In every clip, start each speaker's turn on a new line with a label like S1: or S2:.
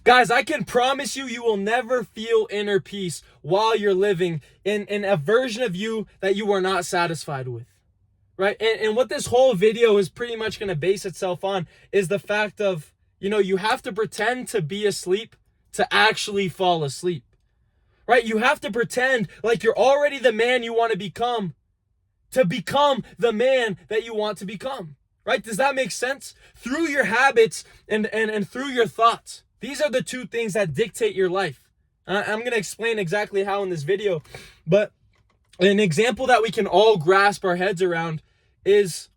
S1: Guys, I can promise you, you will never feel inner peace while you're living in a version of you that you are not satisfied with. Right? And what this whole video is pretty much going to base itself on is the fact of, you have to pretend to be asleep to actually fall asleep. Right? You have to pretend like you're already the man you want to become the man that you want to become. Right? Does that make sense? Through your habits and through your thoughts. These are the two things that dictate your life. I'm going to explain exactly how in this video, but an example that we can all grasp our heads around is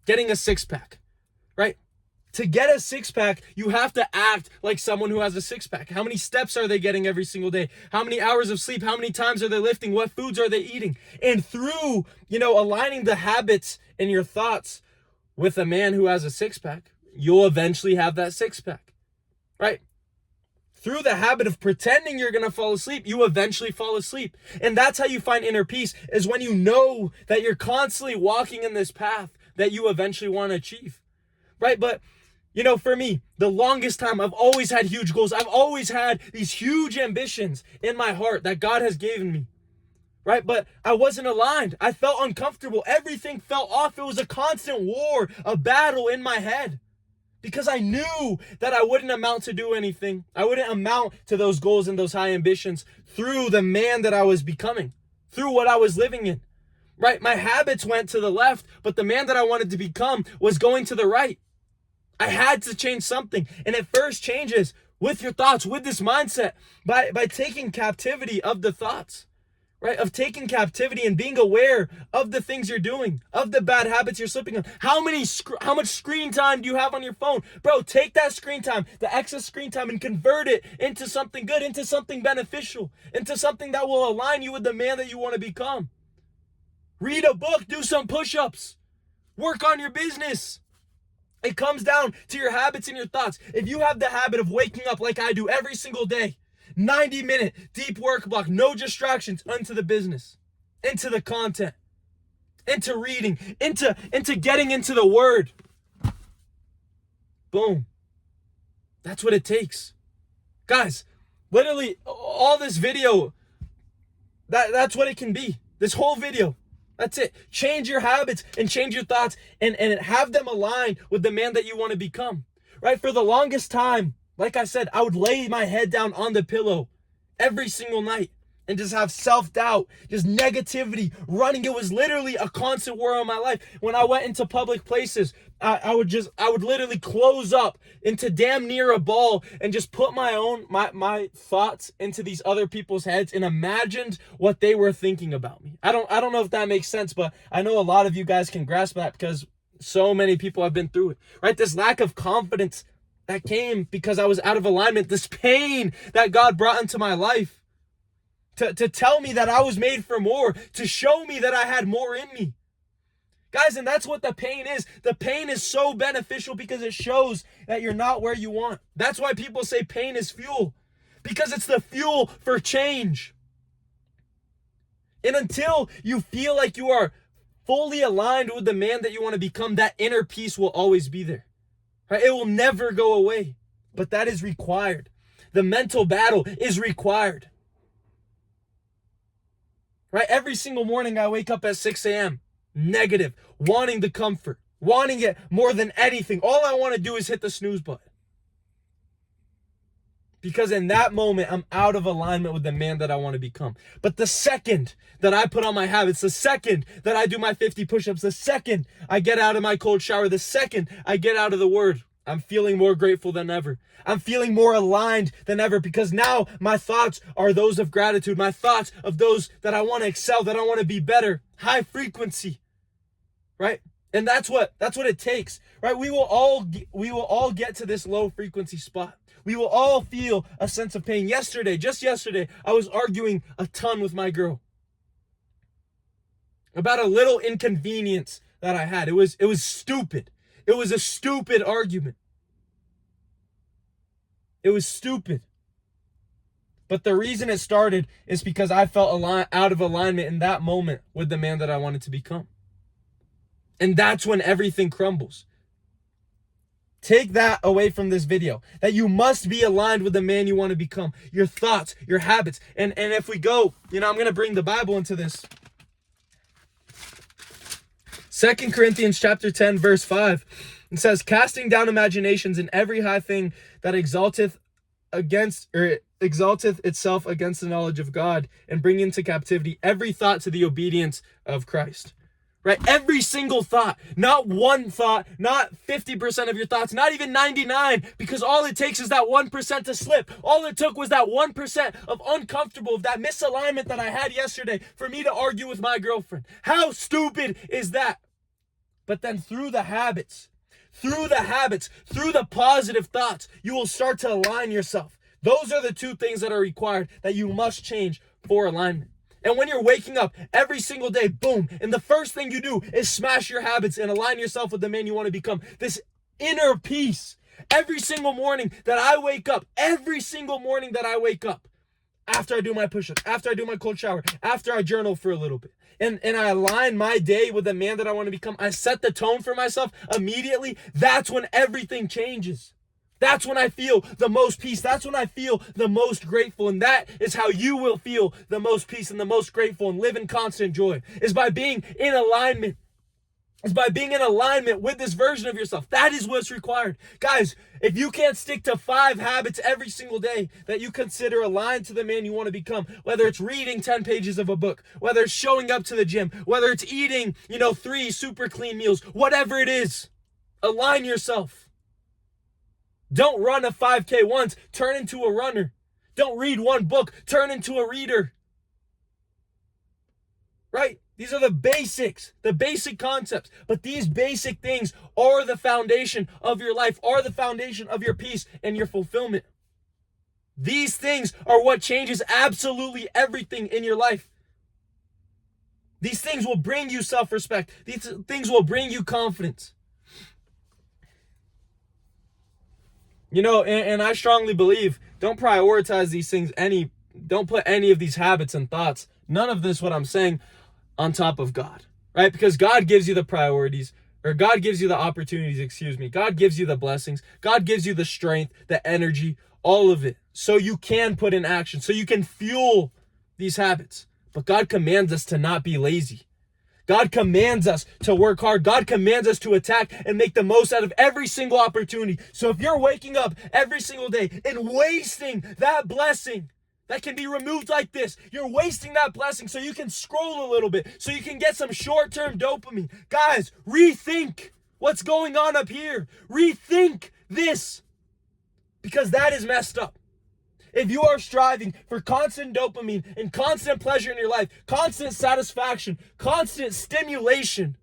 S1: getting a six-pack, right? To get a six-pack, you have to act like someone who has a six-pack. How many steps are they getting every single day? How many hours of sleep? How many times are they lifting? What foods are they eating? And through, aligning the habits and your thoughts with a man who has a six-pack, you'll eventually have that six-pack, right? Through the habit of pretending you're going to fall asleep, you eventually fall asleep. And that's how you find inner peace, is when you know that you're constantly walking in this path that you eventually want to achieve, right? But, for me, the longest time, I've always had huge goals. I've always had these huge ambitions in my heart that God has given me, right? But I wasn't aligned. I felt uncomfortable. Everything felt off. It was a constant war, a battle in my head. Because I knew that I wouldn't amount to do anything. I wouldn't amount to those goals and those high ambitions through the man that I was becoming, through what I was living in, right? My habits went to the left, but the man that I wanted to become was going to the right. I had to change something. And it first changes with your thoughts, with this mindset, by taking captivity of the thoughts. Right? Of taking captivity and being aware of the things you're doing, of the bad habits you're slipping on. How much screen time do you have on your phone? Bro, take that screen time, the excess screen time, and convert it into something good, into something beneficial, into something that will align you with the man that you want to become. Read a book, do some push-ups, work on your business. It comes down to your habits and your thoughts. If you have the habit of waking up like I do every single day, 90-minute deep work block, no distractions, into the business, into the content, into reading, into getting into the word. Boom. That's what it takes. Guys, literally all this video, that's what it can be. This whole video. That's it. Change your habits and change your thoughts and have them align with the man that you want to become. Right? For the longest time, like I said, I would lay my head down on the pillow every single night and just have self-doubt, just negativity running. It was literally a constant war in my life. When I went into public places, I would literally close up into damn near a ball and just put my thoughts into these other people's heads and imagined what they were thinking about me. I don't know if that makes sense, but I know a lot of you guys can grasp that because so many people have been through it, right? This lack of confidence that came because I was out of alignment. This pain that God brought into my life to tell me that I was made for more, to show me that I had more in me. Guys, and that's what the pain is. The pain is so beneficial because it shows that you're not where you want. That's why people say pain is fuel, because it's the fuel for change. And until you feel like you are fully aligned with the man that you want to become, that inner peace will always be there. Right? It will never go away, but that is required. The mental battle is required. Right? Every single morning I wake up at 6 a.m. negative, wanting the comfort, wanting it more than anything. All I want to do is hit the snooze button. Because in that moment, I'm out of alignment with the man that I want to become. But the second that I put on my habits, the second that I do my 50 push-ups, the second I get out of my cold shower, the second I get out of the word, I'm feeling more grateful than ever. I'm feeling more aligned than ever because now my thoughts are those of gratitude. My thoughts of those that I want to excel, that I want to be better, high frequency, right? And that's what it takes, right? We will all get to this low frequency spot. We will all feel a sense of pain. Just yesterday, I was arguing a ton with my girl about a little inconvenience that I had. It was stupid. It was a stupid argument. It was stupid. But the reason it started is because I felt out of alignment in that moment with the man that I wanted to become. And that's when everything crumbles. Take that away from this video, that you must be aligned with the man you want to become. Your thoughts, your habits. And if we go, I'm going to bring the Bible into this. 2 Corinthians chapter 10, verse 5. It says, casting down imaginations and every high thing that exalteth itself against the knowledge of God, and bring into captivity every thought to the obedience of Christ. Right? Every single thought, not one thought, not 50% of your thoughts, not even 99, because all it takes is that 1% to slip. All it took was that 1% of uncomfortable, of that misalignment that I had yesterday for me to argue with my girlfriend. How stupid is that? But then through the habits, through the positive thoughts, you will start to align yourself. Those are the two things that are required that you must change for alignment. And when you're waking up every single day, boom, and the first thing you do is smash your habits and align yourself with the man you want to become. This inner peace. Every single morning that I wake up, after I do my push-ups, after I do my cold shower, after I journal for a little bit, and I align my day with the man that I want to become, I set the tone for myself immediately, that's when everything changes. That's when I feel the most peace. That's when I feel the most grateful. And that is how you will feel the most peace and the most grateful and live in constant joy, is by being in alignment. Is by being in alignment with this version of yourself. That is what's required. Guys, if you can't stick to 5 habits every single day that you consider aligned to the man you want to become, whether it's reading 10 pages of a book, whether it's showing up to the gym, whether it's eating, 3 super clean meals, whatever it is, align yourself. Don't run a 5K once, turn into a runner. Don't read one book, turn into a reader. Right? These are the basics, the basic concepts. But these basic things are the foundation of your life, are the foundation of your peace and your fulfillment. These things are what changes absolutely everything in your life. These things will bring you self-respect. These things will bring you confidence. And I strongly believe, don't prioritize these things don't put any of these habits and thoughts, none of this, what I'm saying, on top of God, right? Because God gives you the priorities, or God gives you the opportunities, God gives you the blessings, God gives you the strength, the energy, all of it, so you can put in action, so you can fuel these habits. But God commands us to not be lazy. God commands us to work hard. God commands us to attack and make the most out of every single opportunity. So if you're waking up every single day and wasting that blessing that can be removed like this, you're wasting that blessing so you can scroll a little bit, so you can get some short-term dopamine. Guys, rethink what's going on up here. Rethink this, because that is messed up. If you are striving for constant dopamine and constant pleasure in your life, constant satisfaction, constant stimulation,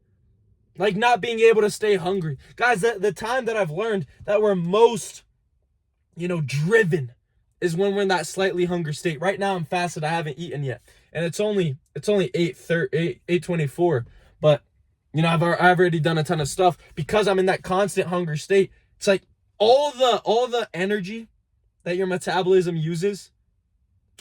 S1: like not being able to stay hungry. Guys, the time that I've learned that we're most, driven is when we're in that slightly hunger state. Right now I'm fasted, I haven't eaten yet. And it's only 8:24, but I've already done a ton of stuff because I'm in that constant hunger state. It's like all the energy that your metabolism uses,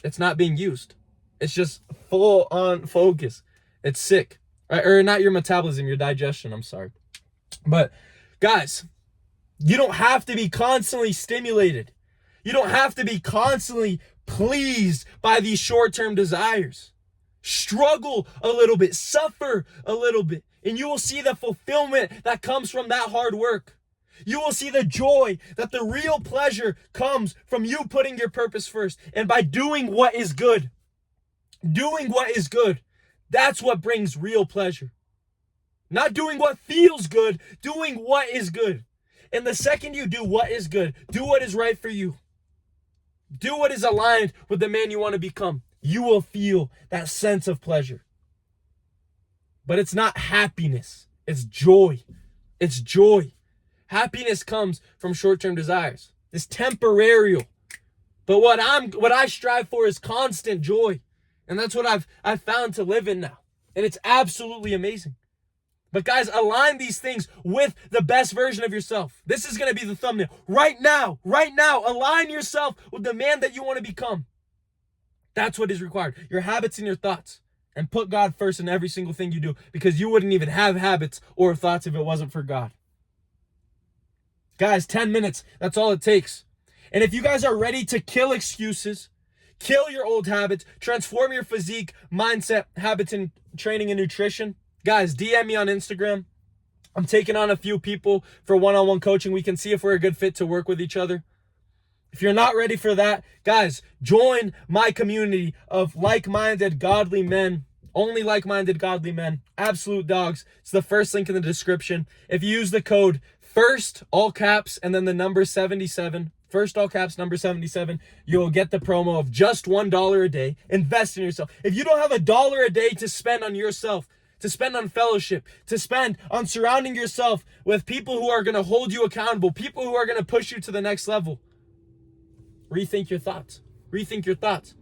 S1: it's not being used. It's just full on focus. It's sick. Right? Or not your metabolism, your digestion, I'm sorry. But guys, you don't have to be constantly stimulated. You don't have to be constantly pleased by these short-term desires. Struggle a little bit, suffer a little bit, and you will see the fulfillment that comes from that hard work. You will see the joy, that the real pleasure comes from you putting your purpose first and by doing what is good. Doing what is good. That's what brings real pleasure. Not doing what feels good, doing what is good. And the second you do what is good, do what is right for you, do what is aligned with the man you want to become, you will feel that sense of pleasure. But it's not happiness, it's joy. It's joy. Happiness comes from short-term desires. It's temporary. But what I strive for is constant joy. And that's what I've found to live in now. And it's absolutely amazing. But guys, align these things with the best version of yourself. This is going to be the thumbnail. Right now, align yourself with the man that you want to become. That's what is required. Your habits and your thoughts. And put God first in every single thing you do, because you wouldn't even have habits or thoughts if it wasn't for God. Guys, 10 minutes. That's all it takes. And if you guys are ready to kill excuses, kill your old habits, transform your physique, mindset, habits, and training and nutrition, guys, DM me on Instagram. I'm taking on a few people for one-on-one coaching. We can see if we're a good fit to work with each other. If you're not ready for that, guys, join my community of like-minded, godly men. Only like-minded, godly men. Absolute dogs. It's the first link in the description. If you use the code FIRST, all caps, and then the number 77, first all caps, number 77, you'll get the promo of just $1 a day. Invest in yourself. If you don't have $1 a day to spend on yourself, to spend on fellowship, to spend on surrounding yourself with people who are going to hold you accountable, people who are going to push you to the next level, rethink your thoughts. Rethink your thoughts.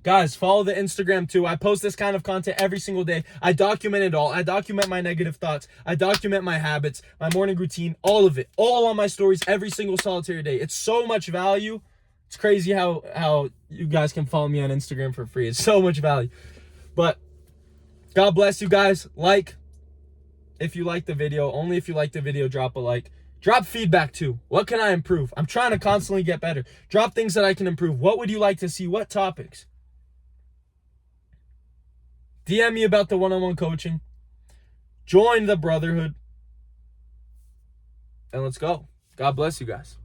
S1: Guys, follow the Instagram too. I post this kind of content every single day. I document it all. I document my negative thoughts. I document my habits, my morning routine, all of it. All on my stories every single solitary day. It's so much value. It's crazy how you guys can follow me on Instagram for free. It's so much value. But God bless you guys. Like if you like the video. Only if you like the video, drop a like. Drop feedback too. What can I improve? I'm trying to constantly get better. Drop things that I can improve. What would you like to see? What topics? DM me about the one-on-one coaching. Join the brotherhood. And let's go. God bless you guys.